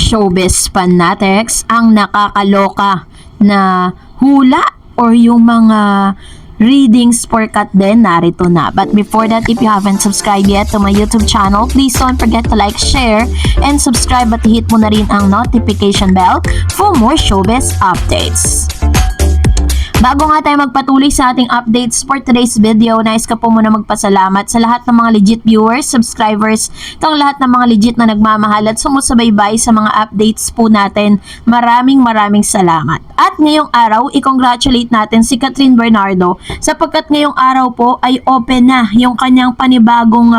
showbiz fanatics ang nakakaloka na hula or yung mga readings for Kat din narito na. But before that, if you haven't subscribed yet to my YouTube channel, please don't forget to like, share, and subscribe at hit mo na rin ang notification bell for more showbiz updates. Bago nga tayo magpatuloy sa ating updates for today's video, nais ko po muna magpasalamat sa lahat ng mga legit viewers, subscribers, itong lahat ng mga legit na nagmamahal at sumusubaybay sa mga updates po natin. Maraming salamat. At ngayong araw, i-congratulate natin si Catherine Bernardo sapagkat ngayong araw po ay open na yung kanyang panibagong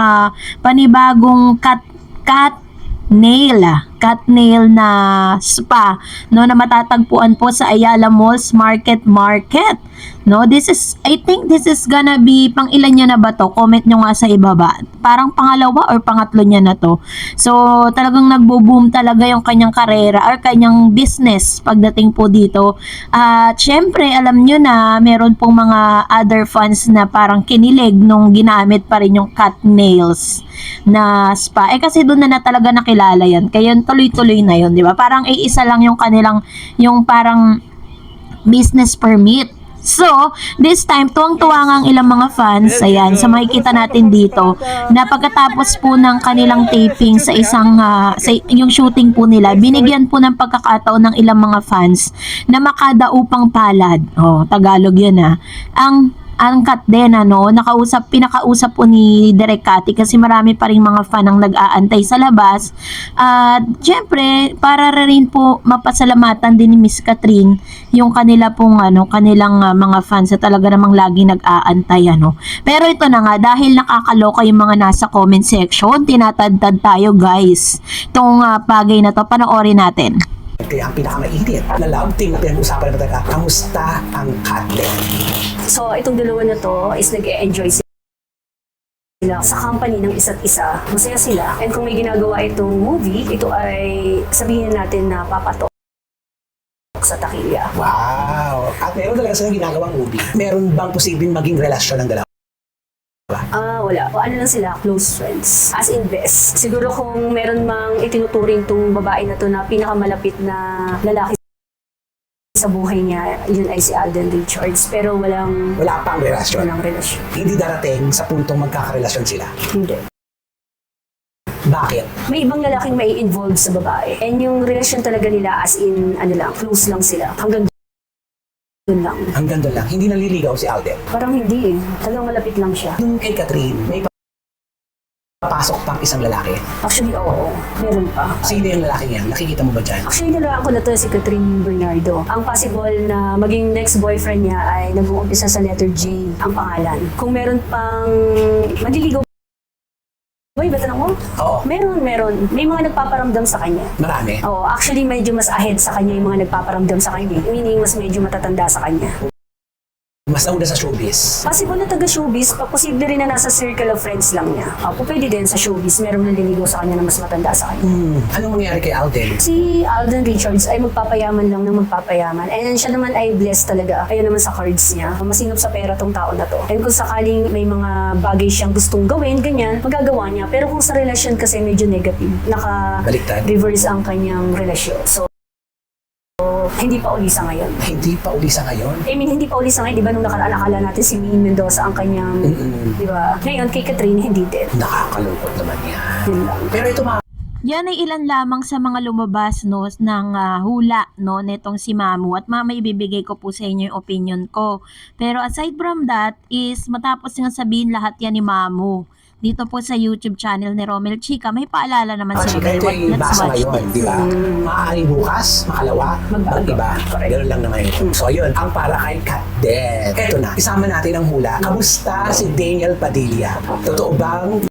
cat nail na spa, no, na matatagpuan po sa Ayala Malls Market. No, I think this is gonna be pang ilan niya na ba to? Comment nyo nga sa ibaba. Parang pangalawa or pangatlo niya na to. So, talagang nagbo-boom talaga yung kanyang karera or kanyang business pagdating po dito. At syempre, alam nyo na meron pong mga other fans na parang kinilig nung ginamit pa rin yung cat nails na spa. Kasi doon na talaga nakilala yan. Kaya tuloy-tuloy na yun, di ba? Parang iisa lang yung kanilang, yung parang business permit. So, this time, tuwang-tuwa nga ang ilang mga fans, ayan, sa makikita natin dito, na pagkatapos po ng kanilang taping sa yung shooting po nila, binigyan po ng pagkakataon ng ilang mga fans na makadaupang palad. Oh, Tagalog yun ang Kat din, pinakausap po ni Direk Cathy kasi marami pa rin mga fan ang nag-aantay sa labas. At syempre, para rin po mapasalamatan din ni Miss Catherine yung kanila pong kanilang mga fans na talaga namang lagi nag-aantay Pero ito na nga, dahil nakakaloka yung mga nasa comment section, tinatadtad tayo guys. Itong bagay na to, panoorin natin. Kaya ang pinakamainit na love team na pinag-usapan na talaga, kamusta ang Kat din? So, itong dalawa na to is nag-e-enjoy sila sa company ng isa't isa. Masaya sila. And kung may ginagawa itong movie, ito ay sabihin natin na papatok sa takilya. Wow! At meron talaga silang ginagawang movie. Meron bang posibleng maging relasyon ng dalawa? Wala. O ano lang sila, close friends. As in best. Siguro kung meron mang itinuturing tong babae na to na pinakamalapit na lalaki sa buhay niya, yun ay si Alden Richards. Pero wala pang relasyon. Walang relasyon. Hindi darating sa puntong magkakarelasyon sila. Hindi. Bakit? May ibang lalaking may involved sa babae. And yung relasyon talaga nila as in, close lang sila. Hanggang doon lang. Hanggang doon lang. Hindi naliligaw si Alden. Parang hindi eh. Talagang malapit lang siya. Nung kay Catherine, may papasok pang isang lalaki. Actually, oo. Meron pa. Sino yung lalaki niyan? Nakikita mo ba dyan? Actually, nalaan ko na to si Catherine Bernardo. Ang possible na maging next boyfriend niya ay nag-uumpisa sa letter J ang pangalan. Kung meron pang maliligaw boy, ba tanong mo? Oo. Meron. May mga nagpaparamdam sa kanya. Marami? Oo. Actually, medyo mas ahead sa kanya yung mga nagpaparamdam sa kanya. Meaning, mas medyo matatanda sa kanya. Mas nauna sa showbiz. Possible na taga-showbiz, posible rin na nasa circle of friends lang niya. Pwede din sa showbiz, merong naliligaw sa kanya na mas matanda sa kanya. Anong mangyari kay Alden? Si Alden Richards ay magpapayaman lang ng magpapayaman. And siya naman ay blessed talaga. Ayun naman sa cards niya. Masinop sa pera tong tao na to. And kung sakaling may mga bagay siyang gustong gawin, ganyan, magagawa niya. Pero kung sa relasyon kasi medyo negative, naka-reverse ang kanyang relasyon. So, hindi pa uli sa ngayon. Hindi pa uli sa ngayon? Hindi pa uli sa ngayon. Di ba nung nakaraan akala natin si Min Mendoza ang kanyang, di ba? Ngayon, kay Catherine, hindi din. Nakakalungkot naman yan. Yun lang. Pero ito Yan ay ilan lamang sa mga lumabas ng hula netong si Mamu, at mamaya ibibigay ko po sa inyo yung opinion ko. Pero aside from that is matapos nga sabihin lahat yan ni Mamu dito po sa YouTube channel ni Romel Chica, may paalala naman si Chica, ito yung Let's basa watch ngayon, di ba? Maaari bukas, makalawa, mag-iba. Ganun lang naman yun. So yun, ang para kay Kat din. Eto na, isama natin ang hula. Kamusta si Daniel Padilla? Totoo bang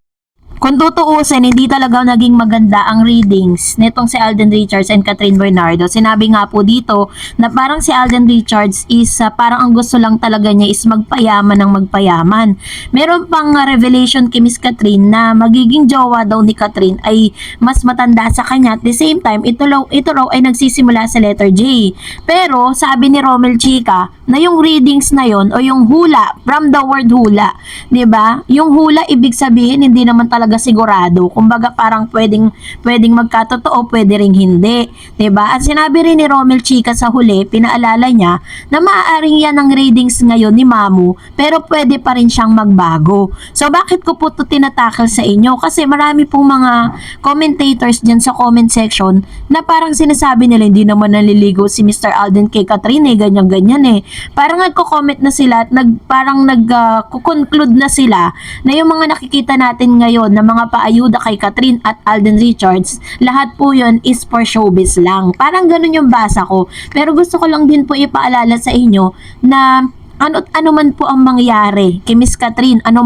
Kung tutuusin, hindi talaga naging maganda ang readings nitong si Alden Richards and Catherine Bernardo. Sinabi nga po dito na parang si Alden Richards is parang ang gusto lang talaga niya is magpayaman ng magpayaman. Meron pang revelation kay Miss Catherine na magiging jowa daw ni Catherine ay mas matanda sa kanya. At the same time, ito raw ay nagsisimula sa letter J. Pero sabi ni Romel Chica na yung readings na yon o yung hula, from the word hula, 'di ba? Yung hula ibig sabihin hindi naman talaga talaga sigurado. Kumbaga parang pwedeng magkatotoo, pwede ring hindi. 'Di ba? At sinabi rin ni Romel Chica sa huli, pinaalala niya na maaaring yan ang readings ngayon ni Mamu, pero pwede pa rin siyang magbago. So bakit ko po ito tinatakal sa inyo? Kasi marami pong mga commentators dyan sa comment section na parang sinasabi nila hindi naman naliligo si Mr. Alden kay Catherine, ganyan-ganyan eh. Parang nagko-comment na sila at conclude na sila na yung mga nakikita natin ngayon na mga paayuda kay Catherine at Alden Richards, lahat po yun is for showbiz lang. Parang ganun yung basa ko. Pero gusto ko lang din po ipaalala sa inyo na ano man po ang mangyari kay Miss Catherine, ano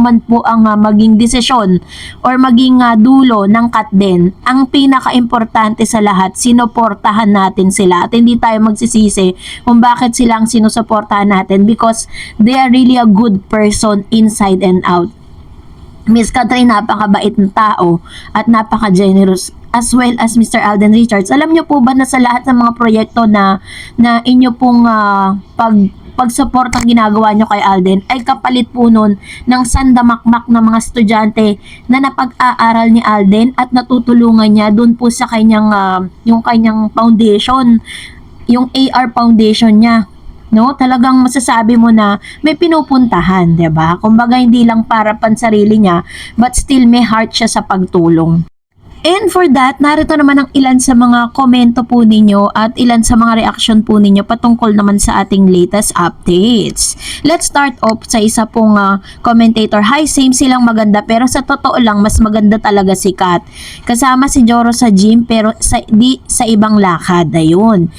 man po ang maging desisyon or maging dulo ng Katden, ang pinaka-importante sa lahat, sinuportahan natin sila at hindi tayo magsisisi kung bakit sila ang sinusuportahan natin, because they are really a good person inside and out. Miss Catherine, napakabait na tao at napaka-generous, as well as Mr. Alden Richards. Alam niyo po ba na sa lahat ng mga proyekto na inyo pong pag-support ang ginagawa nyo kay Alden, ay kapalit po nun ng sandamakmak na mga estudyante na napag-aaral ni Alden at natutulungan niya dun po sa kanyang yung kanyang foundation, yung AR foundation niya. No, talagang masasabi mo na may pinupuntahan, 'di ba? Kumbaga hindi lang para pansarili niya, but still may heart siya sa pagtulong. And for that, narito naman ang ilan sa mga komento po ninyo at ilan sa mga reaction po ninyo patungkol naman sa ating latest updates. Let's start off sa isa pong commentator. Hi, same silang maganda pero sa totoo lang mas maganda talaga si Kat. Kasama si Joro sa gym pero sa ibang lakad. Ayun.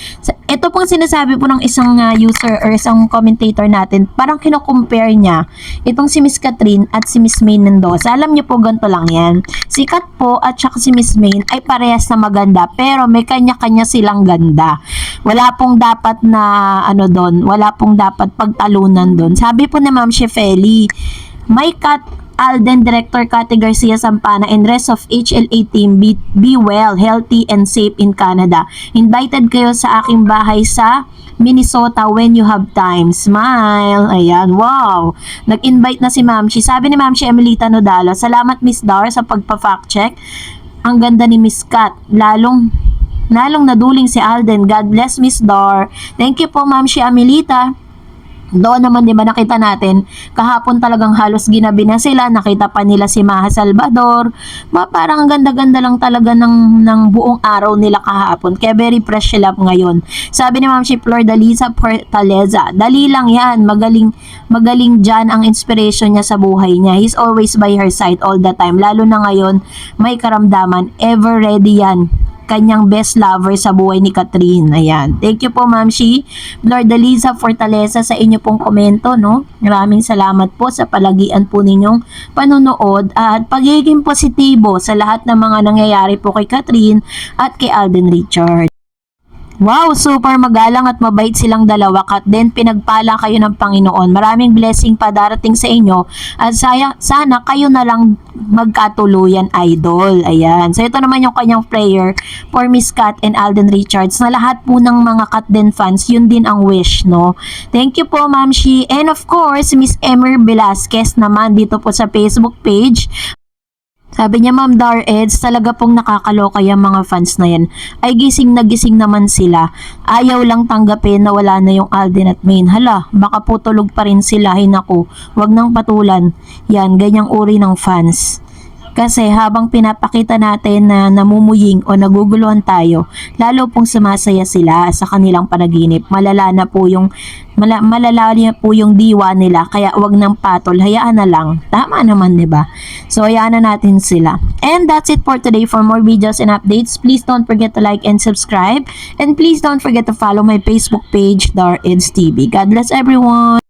Ito pong sinasabi po ng isang user or isang commentator natin, parang kino-compare niya itong si Miss Catherine at si Miss May Mendoza. Alam niyo po, ganito lang yan. Si Kat po at saka si Miss May ay parehas na maganda pero may kanya-kanya silang ganda. Wala pong dapat na wala pong dapat pagtalunan doon. Sabi po ni Ma'am Shefeli, may Kat Alden, Director Cathy Garcia Sampana, and rest of HLA team, be well, healthy, and safe in Canada. Invited kayo sa aking bahay sa Minnesota when you have time. Smile. Ayan, wow. Nag-invite na si Ma'am Shi. Sabi ni Ma'am Shi Emelita Nodalo, salamat Miss Dar sa pagpa-fact check. Ang ganda ni Miss Kat. Lalong naduling si Alden. God bless Miss Dar. Thank you po Ma'am Shi Emelita. Doon naman, di ba, nakita natin kahapon talagang halos ginabi na sila, nakita pa nila si Maha Salvador, parang ang ganda-ganda lang talaga ng buong araw nila kahapon, kaya very fresh sila ngayon. Sabi ni Ma'am si Flor Dalisa Fortaleza, dali lang yan, magaling dyan ang inspiration niya sa buhay niya. He's always by her side all the time, lalo na ngayon may karamdaman, ever ready yan, kanyang best lover sa buhay ni Catherine. Ayan. Thank you po Ma'am Shi Lord Eliza Fortaleza sa inyo pong komento, no? Maraming salamat po sa palagian po ninyong panonood at pagiging positibo sa lahat ng mga nangyayari po kay Catherine at kay Alden Richards. Wow, super magalang at mabait silang dalawa, Kat. Then pinagpala kayo ng Panginoon. Maraming blessing pa darating sa inyo at sana kayo na lang magkatuluyan, idol. Ayan. So ito naman yung kanyang prayer for Miss Kat and Alden Richards na lahat po ng mga Katden fans, yun din ang wish, no? Thank you po Ma'am Shi. And of course, Miss Emer Velasquez naman dito po sa Facebook page. Sabi niya, Ma'am Dar Eds, talaga pong nakakaloka yung mga fans na yan. Ay gising na gising naman sila. Ayaw lang tanggapin na wala na yung Alden at Main. Hala, baka po tulog pa rin sila. Ay naku, wag nang patulan. Yan, ganyang uri ng fans. Kasi habang pinapakita natin na namumuying o naguguluhan tayo, lalo pong sumasaya sila sa kanilang panaginip. Malala na po yung diwa nila, kaya wag nang patol, hayaan na lang. Tama naman, 'di ba? So hayaan na natin sila. And that's it for today. For more videos and updates, please don't forget to like and subscribe, and please don't forget to follow my Facebook page, Dar Eds TV. God bless everyone.